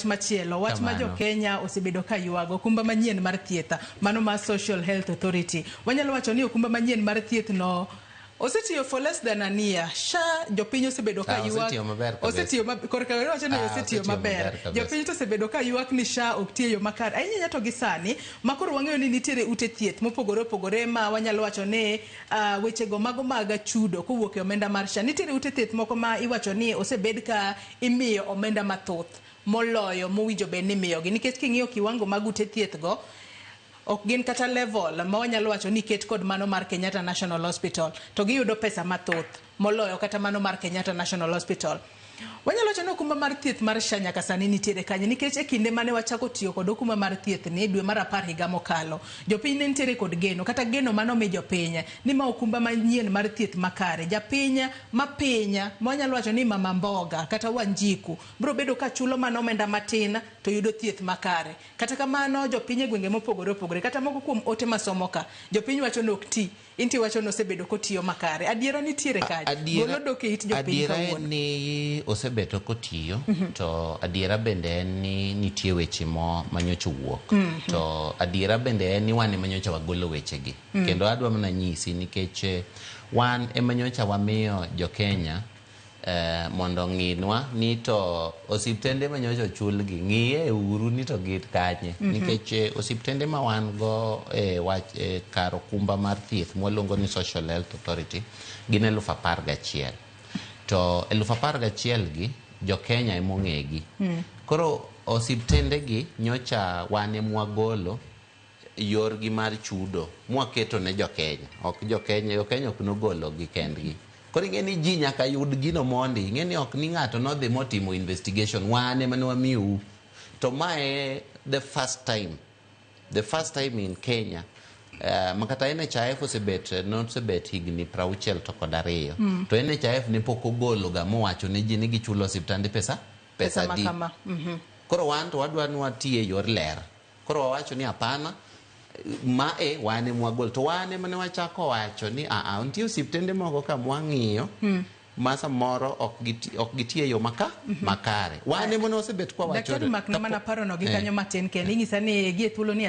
machielo wach ma jo Kenya osebedo ka yuago okumba manyien mar thieth mano ma Social Health Authority wanyalo wacho ni okumba manyien mar thieth no osetiyo for less than a year sha jopiny osebedo ka yuak osetiyo korka wacho ni osetiyo maber jopiny to osebedo ka yuak ni sha ok tiyo makar ahinya to gi sani makoro wang'eyo ni nitiere ute thieth mopogore opogore ma wanyalo wacho ni weche go mago mag chudo kowuok e omenda mar sha nitiere ute thieth moko ma iwacho ni osebed ka imiyo omenda mathoth moloyo mowinjo be ni miyogi nikech king'iyo kiwango mag ute thieth go ok gin kata level ma wanyalo wacho ni ket kod mano mar Kenyatta National Hospital to giyudo pesa mathoth moloyo kata mano mar Kenyatta National Hospital. Wanyalo wacho ni okumba mar thieth mar sha nyaka sani nitiere kanye nikech e kinde mane wachako tiyo kod okumba mar thieth ni dwe mar 10 higa mokalo jopiny ne nitiere kod geno kata geno mano mi jopiny ni ma okumba manyien mar thieth makare japiny mapinya wanyalo wacho ni mama mboga kata Wanjiku bro bedo ka chulo mano omenda matin to yudo thieth makare kata kamano jopiny e gwenge mopogore opogore kata moko kuom ote masomo ka jopiny wacho ni ok ti inti wacho no osebedo kotiyo makare adiera nitiere kaje golo doke it jopiny kawuono ni osebedo kotiyo to adiera bende ni nitie weche manyocha wuok to adiera bende ni wan manyocha wagolo wechegi kendo adwa mana nyisi nikech wan manyocha wamiyo jo Kenya mondo ng'inwa ni to osiptende manyocha chulgi ng'iye uru ni to git kanye nikech osiptende ma wan go wach kar okumba mar thieth mwalongo ni Social Health Authority gin 11,000 to 11,000 gi jo Kenya emong'egi koro osiptende gi nyocha wane mwagolo yorgi mar chudo mwaketo ne jo Kenya ok jo Kenya ok nogolo gi kendgi koro ing'eni ji nyaka yud gino mondi ing'eni ok ni ng'ato nodhi motimo investigation wane mane wamiu to mae the first time in Kenya makata NHIF osebet higni 60 to kod 2 to NHIF ne pok ogolo ga mowacho ne ji ni gichulo osiptande pesa di koro wan to wadwa ni watie yor ler koro wawacho ni hapana wane mwagol to wane mane wachako wacho ni nitie osiptende moko ka mwang'iyo masa moro ok gitie yo makare wane mane osebet kwa wacho daktari makna mana paro no gi kanyo matin kendo ing'isa ni gie thuolo ni